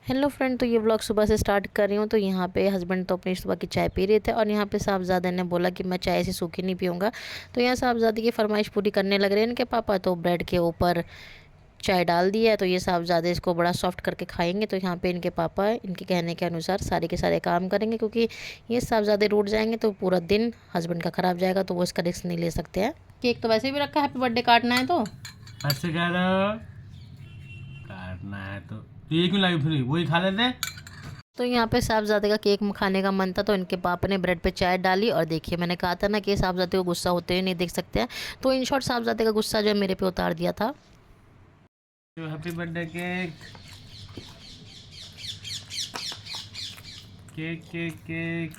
Hello friend, तो ये vlog सुबह से स्टार्ट कर रही हूँ। तो यहाँ पे हस्बैंड तो अपनी सुबह की चाय पी रहे थे और यहाँ पे साहबजादे ने बोला कि मैं चाय ऐसी सूखी नहीं पीऊँगा। तो यहाँ साहबजादे की फरमाइश पूरी करने लग रहे हैं इनके पापा। तो ब्रेड के ऊपर चाय डाल दी है, तो ये साहबजादे इसको बड़ा सॉफ्ट करके खाएंगे। तो यहाँ पे इनके पापा इनके कहने के अनुसार सारे के सारे काम करेंगे, क्योंकि ये साहबजादे रूठ जाएंगे तो पूरा दिन हस्बैंड का ख़राब जाएगा, तो वो इसका रिस्क नहीं ले सकते हैं। केक तो वैसे भी रखा है, हैप्पी बर्थडे काटना है तो ऐसे कह रहे हो काटना है तो ये क्यों लाई फिर वही खा लेते। तो यहाँ पे साहबजादे का केक खाने का मन था, तो इनके पापा ने ब्रेड पे चाय डाली। और देखिए, मैंने कहा था ना कि साहबजादे को गुस्सा होते हुए नहीं देख सकते हैं। तो इन शॉर्ट साहबजादे का गुस्सा जो है मेरे पे उतार दिया था। Happy birthday cake cake cake cake.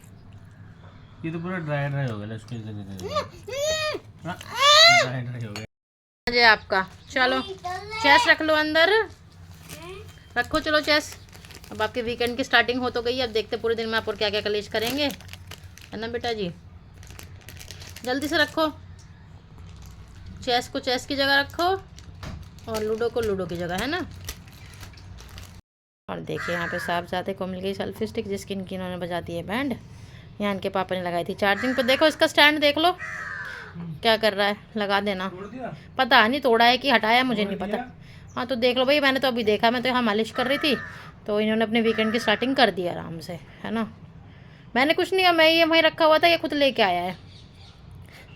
ये तो पूरा ड्राई ड्राई हो गया इसको ड्राई ड्राई हो गया। जी आपका चलो चेस रख लो अंदर, रखो चलो चेस। अब आपके वीकेंड की स्टार्टिंग हो तो गई। अब देखते पूरे दिन में आप और क्या क्या कलेश करेंगे, है ना बेटा जी। जल्दी से रखो, चेस को चेस की जगह रखो और लूडो को लूडो की जगह, है ना। और देखिए यहाँ पे साहबजादे को मिल गई सेल्फी स्टिक, जिसकी इनकी इन्होंने बजा दी है बैंड। यहाँ इनके पापा ने लगाई थी चार्जिंग पे। देखो इसका स्टैंड देख लो क्या कर रहा है, लगा देना। पता नहीं तोड़ा है कि हटाया, मुझे नहीं पता। हाँ तो देख लो भाई, मैंने तो अभी देखा, मैं तो यहाँ मालिश कर रही थी, तो इन्होंने अपने वीकेंड की स्टार्टिंग कर दी आराम से, है ना। मैंने कुछ नहीं किया, मैं ये वहीं रखा हुआ था, ये खुद लेके आया है।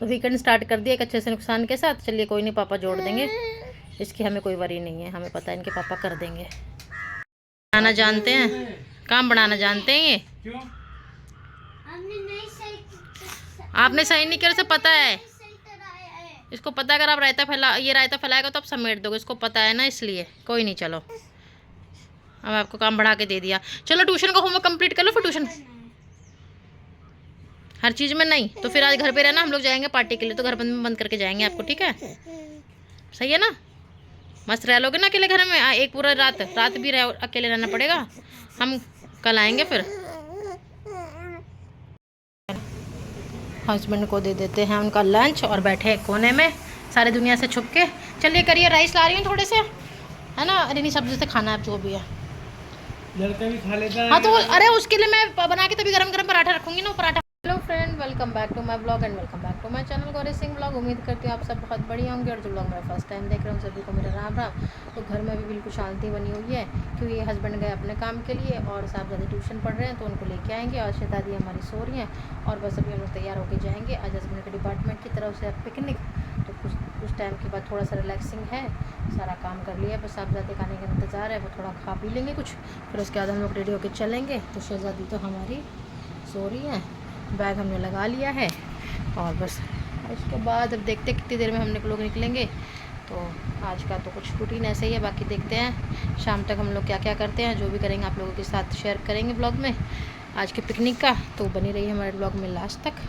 तो वीकेंड स्टार्ट कर दिया एक अच्छे से नुकसान के साथ। चलिए कोई नहीं, पापा जोड़ देंगे, इसकी हमें कोई वरी नहीं है, हमें पता है इनके पापा कर देंगे। बनाना जानते हैं, काम बनाना जानते हैं ये। आपने सही नहीं किया, उसे पता है, इसको पता है। अगर आप रायता फैलाएगा तो आप समेट दोगे, इसको पता है ना, इसलिए कोई नहीं। चलो अब आपको काम बढ़ा के दे दिया। चलो ट्यूशन का होमवर्क कंप्लीट कर लो, फिर ट्यूशन हर चीज़ में नहीं तो फिर आज घर पे रहना, हम लोग जाएंगे पार्टी के लिए, तो घर बंद करके जाएंगे आपको, ठीक है। सही है ना, मस्त रह लोगे ना अकेले घर में। एक पूरा रात भी अकेले रहना पड़ेगा, हम कल आएंगे फिर। हस्बैंड को दे देते हैं उनका लंच और बैठे कोने में सारी दुनिया से छुप के। चलिए करिए, राइस ला रही हूँ थोड़े से, है ना। अरे नहीं, सब्जी से खाना है जो भी है, लड़का भी खा लेता है। हाँ तो अरे उसके लिए मैं बना के तभी गरम गरम पराठा रखूँगी ना, paratha. Hello friend, welcome back to my blog and welcome back to my channel Gauri Singh blog. उम्मीद करती हूँ आप सब बहुत बढ़िया होंगे, और जो ब्लॉग मेरा फर्स्ट टाइम देख रहे हैं सभी को मेरा राम राम। तो घर में भी बिल्कुल शांति बनी हुई है, क्योंकि ये हस्बैंड गए अपने काम के लिए और साहबजादे ट्यूशन पढ़ रहे हैं, तो उनको लेके आएंगे। और शहजादी हमारी सो रही हैं, और बस अभी हम लोग तैयार होकर जाएंगे आज हस्बैंड के डिपार्टमेंट की तरफ से पिकनिक। तो कुछ टाइम के बाद थोड़ा सा रिलैक्सिंग है, सारा काम कर लिया, बस साहबजादे खाने का इंतज़ार है। वो थोड़ा खा पी लेंगे कुछ, फिर उसके बाद हम लोग रेडी होकर चलेंगे। तो शहजादी तो हमारी सो रही है, बैग हमने लगा लिया है, और बस उसके बाद अब देखते कितनी देर में हम लोग निकलेंगे। तो आज का तो कुछ रूटीन ऐसे ही है, बाकी देखते हैं शाम तक हम लोग क्या क्या करते हैं। जो भी करेंगे आप लोगों के साथ शेयर करेंगे ब्लॉग में आज के पिकनिक का। तो बनी रही हमारे ब्लॉग में लास्ट तक।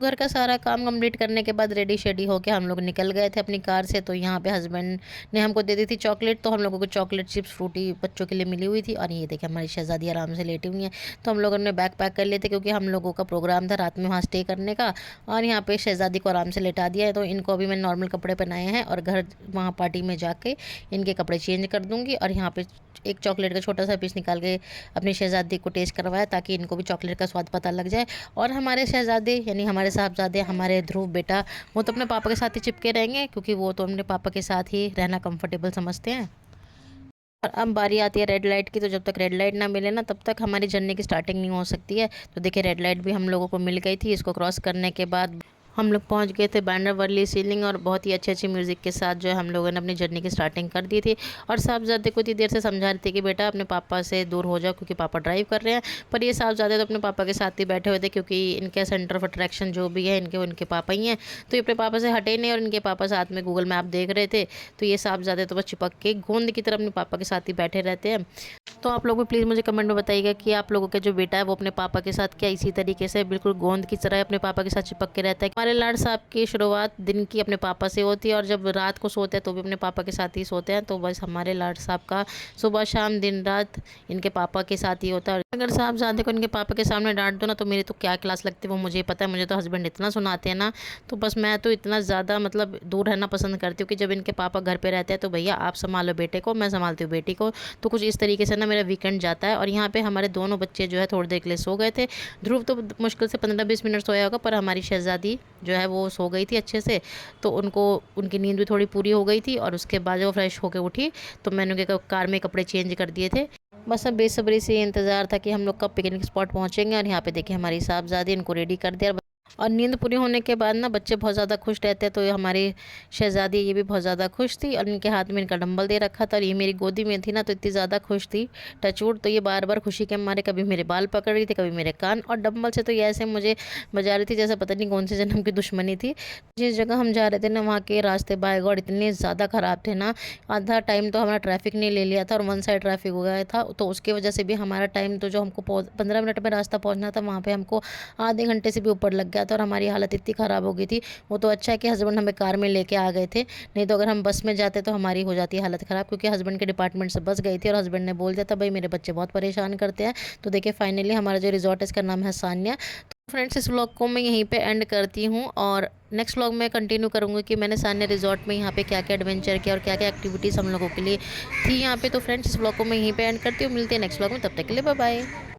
घर का सारा काम कंप्लीट करने के बाद रेडी शेडी होके हम लोग निकल गए थे अपनी कार से। तो यहाँ पे हस्बैंड ने हमको दे दी थी चॉकलेट, तो हम लोगों को चॉकलेट चिप्स फ्रूटी बच्चों के लिए मिली हुई थी। और ये देखिए हमारी शहजादी आराम से लेटी हुई हैं। तो हम लोगों ने बैग पैक कर लिए थे, क्योंकि हम लोगों का प्रोग्राम था रात में वहाँ स्टे करने का। और यहाँ पे शहजादी को आराम से लेटा दिया है। तो इनको अभी मैंने नॉर्मल कपड़े पहनाए हैं, और घर वहाँ पार्टी में जाके इनके कपड़े चेंज कर दूँगी। और यहाँ पर एक चॉकलेट का छोटा सा पीस निकाल के अपनी शहजादी को टेस्ट करवाया, ताकि इनको भी चॉकलेट का स्वाद पता लग जाए। और हमारे शहजादे यानी हमारे साहबजादे, हमारे ध्रुव बेटा, वो तो अपने पापा के साथ ही चिपके रहेंगे, क्योंकि वो तो अपने पापा के साथ ही रहना कंफर्टेबल समझते हैं। और अब बारी आती है रेड लाइट की। तो जब तक रेड लाइट ना मिले ना, तब तक हमारी जर्नी की स्टार्टिंग नहीं हो सकती है। तो देखिए रेड लाइट भी हम लोगों को मिल गई थी। इसको क्रॉस करने के बाद हम लोग पहुंच गए थे बैनर वाली सीलिंग, और बहुत ही अच्छी अच्छी म्यूज़िक के साथ जो है हम लोगों ने अपनी जर्नी की स्टार्टिंग कर दी थी। और साहबजादे को इतनी देर से समझा रही थी कि बेटा अपने पापा से दूर हो जाओ, क्योंकि पापा ड्राइव कर रहे हैं। पर ये साहबजादे तो अपने पापा के साथ ही बैठे हुए थे, क्योंकि इनके सेंटर ऑफ अट्रैक्शन जो भी है इनके पापा ही हैं। तो ये अपने पापा से हटे नहीं, और इनके पापा साथ में गूगल मैप देख रहे थे। तो ये साहबजादे तो बस चिपक के गोंद की तरह अपने पापा के साथ ही बैठे रहते हैं। तो आप लोग भी प्लीज़ मुझे कमेंट में बताइएगा कि आप लोगों के जो बेटा है वो अपने पापा के साथ क्या इसी तरीके से बिल्कुल गोंद की तरह अपने पापा के साथ चिपक के रहता है। हमारे लाड साहब की शुरुआत दिन की अपने पापा से होती है, और जब रात को सोते हैं तो भी अपने पापा के साथ ही सोते हैं। तो बस हमारे लाड साहब का सुबह शाम दिन रात इनके पापा के साथ ही होता है। अगर साहबजादे को इनके पापा के सामने डांट दो ना, तो मेरी तो क्या क्लास लगती है वो मुझे पता है। मुझे तो हस्बैंड इतना सुनाते हैं ना, तो बस मैं तो इतना ज़्यादा मतलब दूर रहना पसंद करती हूँ कि जब इनके पापा घर पे रहते हैं तो भैया आप संभालो बेटे को, मैं संभालती हूँ बेटी को। तो कुछ इस तरीके से ना मेरा वीकेंड जाता है। और यहाँ पे हमारे दोनों बच्चे जो है थोड़ी देर के लिए सो गए थे। ध्रुव तो मुश्किल से 15-20 मिनट सोया होगा, पर हमारी शहज़ादी जो है वो सो गई थी अच्छे से, तो उनको उनकी नींद भी थोड़ी पूरी हो गई थी। और उसके बाद जब वो फ्रेश होकर उठी तो मैंने उनके कार में कपड़े चेंज कर दिए थे। बस अब बेसब्री से इंतज़ार था कि हम लोग कब पिकनिक स्पॉट पहुँचेंगे। और यहाँ पे देखिए हमारी साहबजादी इनको रेडी कर दिया। और नींद पूरी होने के बाद ना बच्चे बहुत ज़्यादा खुश रहते हैं, तो हमारी शहज़ादी ये भी बहुत ज़्यादा खुश थी। और इनके हाथ में इनका डंबल दे रखा था, और ये मेरी गोदी में थी ना, तो इतनी ज़्यादा खुश थी टचवुड। तो ये बार बार खुशी के मारे कभी मेरे बाल पकड़ रही थी, कभी मेरे कान, और डंबल से तो ये ऐसे मुझे बजा रही थी जैसे पता नहीं कौन से जन्म की दुश्मनी थी। जिस जगह हम जा रहे थे ना, वहाँ के रास्ते बाय गॉड इतने ज़्यादा ख़राब थे ना, आधा टाइम तो हमारा ट्रैफिक ने ले लिया था, और वन साइड ट्रैफिक हो गया था। तो उसकी वजह से भी हमारा टाइम तो जो हमको 15 मिनट में रास्ता पहुँचना था, वहाँ पर हमको आधे घंटे से भी ऊपर लग गया था। और हमारी हालत इतनी ख़राब हो गई थी। वो तो अच्छा है कि हस्बैंड हमें कार में लेके आ गए थे, नहीं तो अगर हम बस में जाते तो हमारी हो जाती हालत ख़राब, क्योंकि हस्बैंड के डिपार्टमेंट से बस गई थी। और हस्बैंड ने बोल दिया था भाई मेरे बच्चे बहुत परेशान करते हैं। तो देखिए फाइनली हमारा जो रिजॉर्ट है इसका नाम है सान्या। तो फ्रेंड्स इस व्लॉग को मैं यहीं पे एंड करती हूँ, और नेक्स्ट व्लॉग में कंटिन्यू करूँगी कि मैंने सान्या रिजॉर्ट में यहाँ पे क्या क्या एडवेंचर किया और क्या क्या एक्टिविटीज़ हम लोगों के लिए थी यहाँ पे। तो फ्रेंड्स इस व्लॉग को मैं यहीं पे एंड करती हूँ। मिलते हैं नेक्स्ट व्लॉग में, तब तक के लिए बाय बाय।